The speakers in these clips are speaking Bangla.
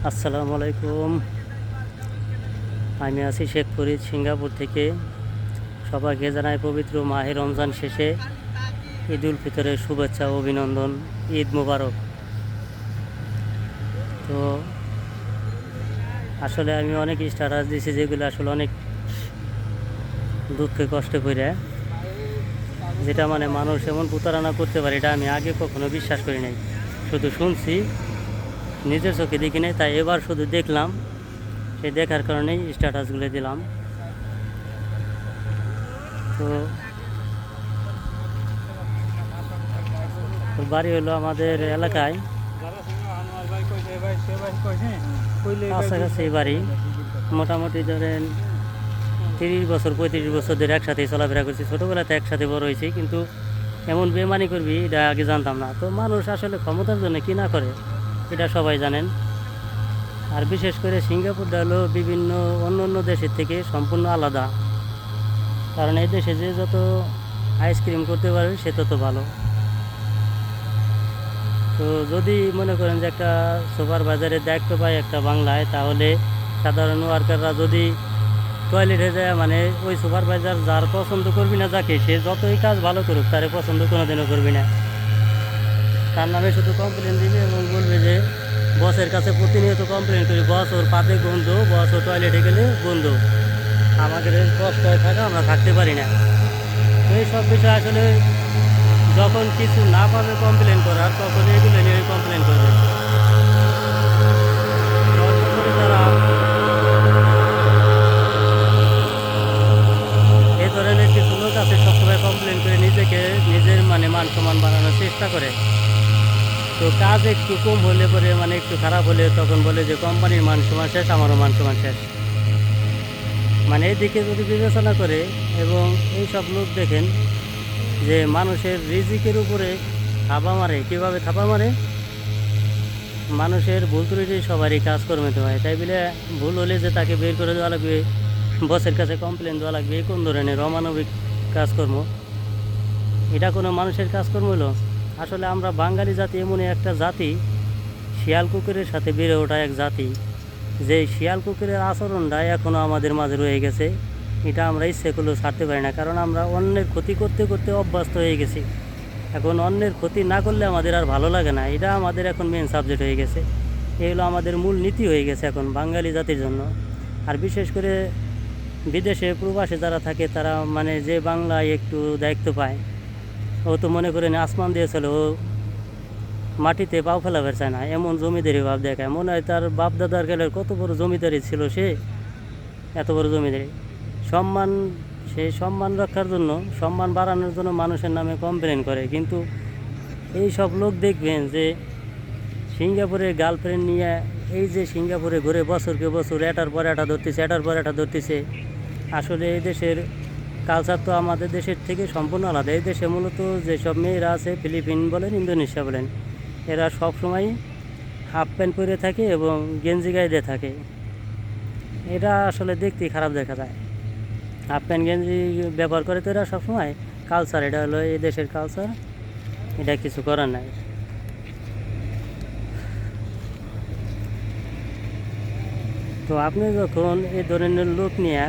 আসসালামু আলাইকুম। আমি আছি শেখ ফরিদ সিঙ্গাপুর থেকে। সবাইকে জানাই পবিত্র মাহে রমজান শেষে ঈদ উল ফিতরের শুভেচ্ছা ও অভিনন্দন। ঈদ মোবারক। তো আসলে আমি অনেক স্ট্যাটাস দিয়েছি যেগুলো আসলে অনেক দুঃখে কষ্টে করে, যেটা মানে মানুষ এমন প্রতারণা করতে পারে এটা আমি আগে কখনো বিশ্বাস করি নাই। শুধু শুনছি, নিজের চোখে দেখি নাই, তাই এবার শুধু দেখলাম। সেই দেখার কারণেই স্ট্যাটাসগুলো দিলাম। তো ওর বাড়ি হলো আমাদের এলাকায়, কাছাকাছি বাড়ি। মোটামুটি ধরেন 30 বছর 35 বছর ধরে একসাথেই চলাফেরা করছি। ছোটোবেলাতে একসাথে বড় হয়েছি, কিন্তু এমন বেমানি করবি এটা আগে জানতাম না। তো মানুষ আসলে ক্ষমতার জন্য কী না করে এটা সবাই জানেন। আর বিশেষ করে সিঙ্গাপুরটা হলো বিভিন্ন অন্য অন্য দেশের থেকে সম্পূর্ণ আলাদা। কারণ এই দেশে যে যত আইসক্রিম করতে পারবে সে তত ভালো। তো যদি মনে করেন যে একটা সুপারভাইজারের দায়িত্ব পায় একটা বাংলায়, তাহলে সাধারণ ওয়ার্কাররা যদি টয়লেটে যায়, মানে ওই সুপারভাইজার যার পছন্দ করবি না, যাকে সে যতই কাজ ভালো করুক তারে পছন্দ কোনোদিনও করবি না। তার নামে শুধু কমপ্লেন দিবে এবং বলবে যে বসের কাছে প্রতিনিয়ত কমপ্লেন করি, বস ওর পাতে গন্ধ, বস ও টয়লেটে গেলে গন্ধ, আমাদের কষ্ট হয়ে থাকা, আমরা থাকতে পারি না। তো এই সব বিষয় আসলে যখন কিছু না পাবে কমপ্লেন করার, তখন এগুলো নিয়ে কমপ্লেন করবে। তারা এই ধরনের কিছু লোক আছে সবসময় কমপ্লেন করে নিজেকে নিজের মানে মান সম্মান বাড়ানোর চেষ্টা করে। তো কাজ একটু কম হলে পরে, মানে একটু খারাপ হলে, তখন বলে যে কোম্পানির মান সম্মান শেষ, আমারও মান সম্মান শেষ। মানে এদিকে যদি বিবেচনা করে, এবং এই সব লোক দেখেন যে মানুষের রিজিকের উপরে থাবা মারে। কীভাবে থাবা মারে? মানুষের ভুল ত্রুটি সবারই কাজকর্মে হয়, তাই বলে ভুল হলে যে তাকে বের করে দেওয়া লাগবে, বসের কাছে কমপ্লেন দেওয়া লাগবে, কোন ধরনের অমানবিক কাজকর্ম? এটা কোনো মানুষের কাজকর্ম হলো? আসলে আমরা বাঙালি জাতি এমনই একটা জাতি, শিয়াল কুকুরের সাথে বেড়ে ওঠা এক জাতি, যে শিয়াল কুকুরের আচরণটা এখনও আমাদের মাঝে রয়ে গেছে। এটা আমরা ইচ্ছে করলেও ছাড়তে পারি না, কারণ আমরা অন্যের ক্ষতি করতে করতে অভ্যস্ত হয়ে গেছি। এখন অন্যের ক্ষতি না করলে আমাদের আর ভালো লাগে না, এটা আমাদের এখন মেন সাবজেক্ট হয়ে গেছে। এগুলো আমাদের মূল নীতি হয়ে গেছে এখন বাঙালি জাতির জন্য। আর বিশেষ করে বিদেশে প্রবাসে যারা থাকে, তারা মানে যে বাংলায় একটু দায়িত্ব পায়, ও তো মনে করেন আসমান দিয়েছিল, ও মাটিতে পাও ফেলাবার চায় না, এমন জমিদারি ভাব দেখায়। মনে হয় তার বাপ দাদার গেলের কত বড় জমিদারি ছিল, সে এত বড় জমিদারি। সম্মান, সেই সম্মান রক্ষার জন্য, সম্মান বাড়ানোর জন্য মানুষের নামে কমপ্লেন করে। কিন্তু এই সব লোক দেখবেন যে সিঙ্গাপুরের গার্লফ্রেন্ড নিয়ে, এই যে সিঙ্গাপুরে ঘুরে বছরকে বছর এটার পর এটা ধরতেছে, এটার পর এটা ধরতেছে। আসলে এই দেশের কালচার তো আমাদের দেশের থেকে সম্পূর্ণ আলাদা। এই দেশে মূলত যেসব মেয়েরা আছে, ফিলিপিন বলেন, ইন্দোনেশিয়া বলেন, এরা সবসময় হাফ প্যান্ট পরে থাকে এবং গেঞ্জি গায়ে দিয়ে থাকে। এটা আসলে দেখতেই খারাপ দেখা যায়। হাফ প্যান্ট গেঞ্জি ব্যবহার করে তো এরা সবসময়। কালচার, এটা হলো এই দেশের কালচার, এটা কিছু করার নাই। তো আপনি যখন এই ধরনের লোক নিয়ে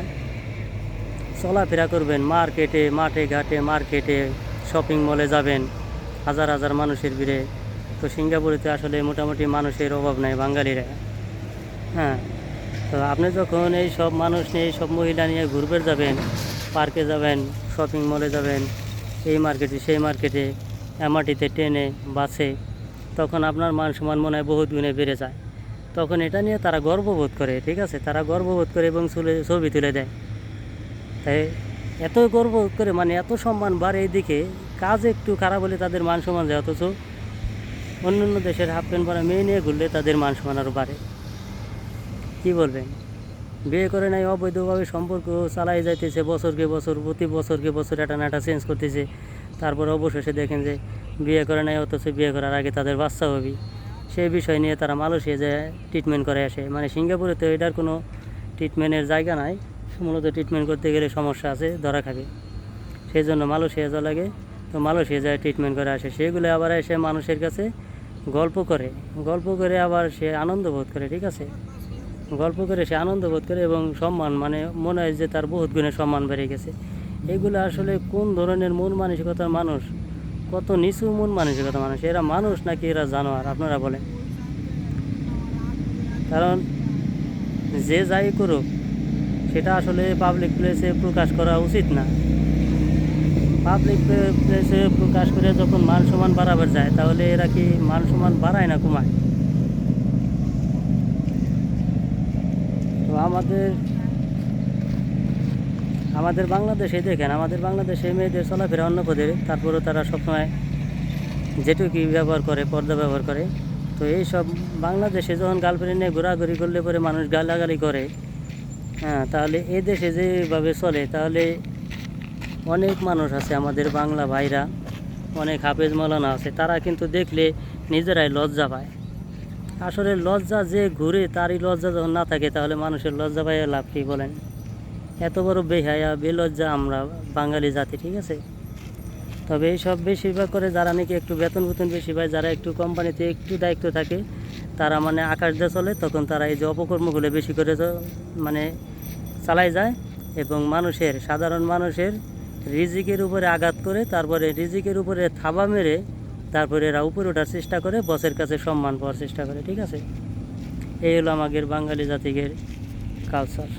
চলাফেরা করবেন, মার্কেটে, মাঠে ঘাটে, মার্কেটে, শপিং মলে যাবেন, হাজার হাজার মানুষের ভিড়ে। তো সিঙ্গাপুরেতে আসলে মোটামুটি মানুষের অভাব নাই, বাঙালিরা। হ্যাঁ, তো আপনি যখন এই সব মানুষ নিয়ে, এই সব মহিলা নিয়ে ঘুরবে যাবেন, পার্কে যাবেন, শপিং মলে যাবেন, এই মার্কেটে সেই মার্কেটে, এমআরটিতে, ট্রেনে, বাসে, তখন আপনার মান সম্মান মনে হয় বহুত গুণে বেড়ে যায়। তখন এটা নিয়ে তারা গর্ববোধ করে, ঠিক আছে, তারা গর্ববোধ করে এবং ছবি তুলে দেয়। তাই এত গর্ববোধ করে, মানে এত সম্মান বাড়ে। এইদিকে কাজ একটু খারাপ হলে তাদের মান সম্মান যায়, অথচ অন্য অন্য দেশের হাফ প্যান্ট পরা মেয়ে নিয়ে ঘুরলে তাদের মান সম্মান আরও বাড়ে। কী বলবেন? বিয়ে করে নাই, অবৈধভাবে সম্পর্ক চালাই যাইতেছে, বছরকে বছর, প্রতি বছরকে বছর একটা না একটা চেঞ্জ করতেছে। তারপর অবশেষে দেখেন যে বিয়ে করে নাই, অথচ বিয়ে করার আগে তাদের বাচ্চা হবে। সেই বিষয় নিয়ে তারা মালয়েশিয়া যায় ট্রিটমেন্ট করে আসে। মানে সিঙ্গাপুরে তো এটার কোনো ট্রিটমেন্টের জায়গা নাই, মূলত ট্রিটমেন্ট করতে গেলে সমস্যা আছে, ধরা খাবে। সেই জন্য মালয়েশিয়া যাওয়া লাগে। তো মালয়েশিয়া যায় ট্রিটমেন্ট করে আসে, সেগুলো আবার এসে মানুষের কাছে গল্প করে আবার সে আনন্দ বোধ করে, ঠিক আছে। গল্প করে সে আনন্দ বোধ করে এবং সম্মান মানে মনে হয় যে তার বহুত গুণে সম্মান বেড়ে গেছে। এগুলো আসলে কোন ধরনের মন মানসিকতার মানুষ, কত নিচু মন মানসিকতার মানুষ, এরা মানুষ নাকি এরা জানোয়ার আপনারা বলেন। কারণ যে যাই করুক সেটা আসলে পাবলিক প্লেসে প্রকাশ করা উচিত না। পাবলিক প্লেসে প্রকাশ করে যখন মান সম্মান বাড়াবার যায় তাহলে এরা কি মান সম্মান বাড়ায় না কমায়? তো আমাদের বাংলাদেশে দেখেন, আমাদের বাংলাদেশে মেয়েদের চলাফেরা অন্য পদের, তারপরেও তারা সবসময় যেটুকু ব্যবহার করে পর্দা ব্যবহার করে। তো এইসব বাংলাদেশে যখন গার্লফ্রেন্ড নিয়ে ঘোরাঘুরি করলে পরে মানুষ গালাগালি করে, হ্যাঁ, তাহলে এ দেশে যেভাবে চলে তাহলে অনেক মানুষ আছে আমাদের বাংলা ভাইরা, অনেক হাফেজ মৌলানা আছে, তারা কিন্তু দেখলে নিজেরাই লজ্জা পায়। আসলে লজ্জা যে ঘুরে তারই লজ্জা যখন না থাকে তাহলে মানুষের লজ্জা পাইয়া লাভ কী বলেন? এত বড় বেহায়া বেলজ্জা আমরা বাঙালি জাতি, ঠিক আছে। তবে এইসব বেশিরভাগ করে যারা নাকি একটু বেতন বেশি পায়, যারা একটু কোম্পানিতে একটু দায়িত্ব থাকে, তারা মানে আকাশ দিয়ে চলে, তখন তারা এই যে অপকর্মগুলো বেশি করে মানে চালাই যায় এবং সাধারণ মানুষের রিজিকের উপরে আঘাত করে, তারপরে রিজিকের উপরে থাবা মেরে তারপরে এরা উপরে ওঠার চেষ্টা করে, বসের কাছে সম্মান পাওয়ার চেষ্টা করে, ঠিক আছে। এই হলো আমাদের বাঙালি জাতির কালচার।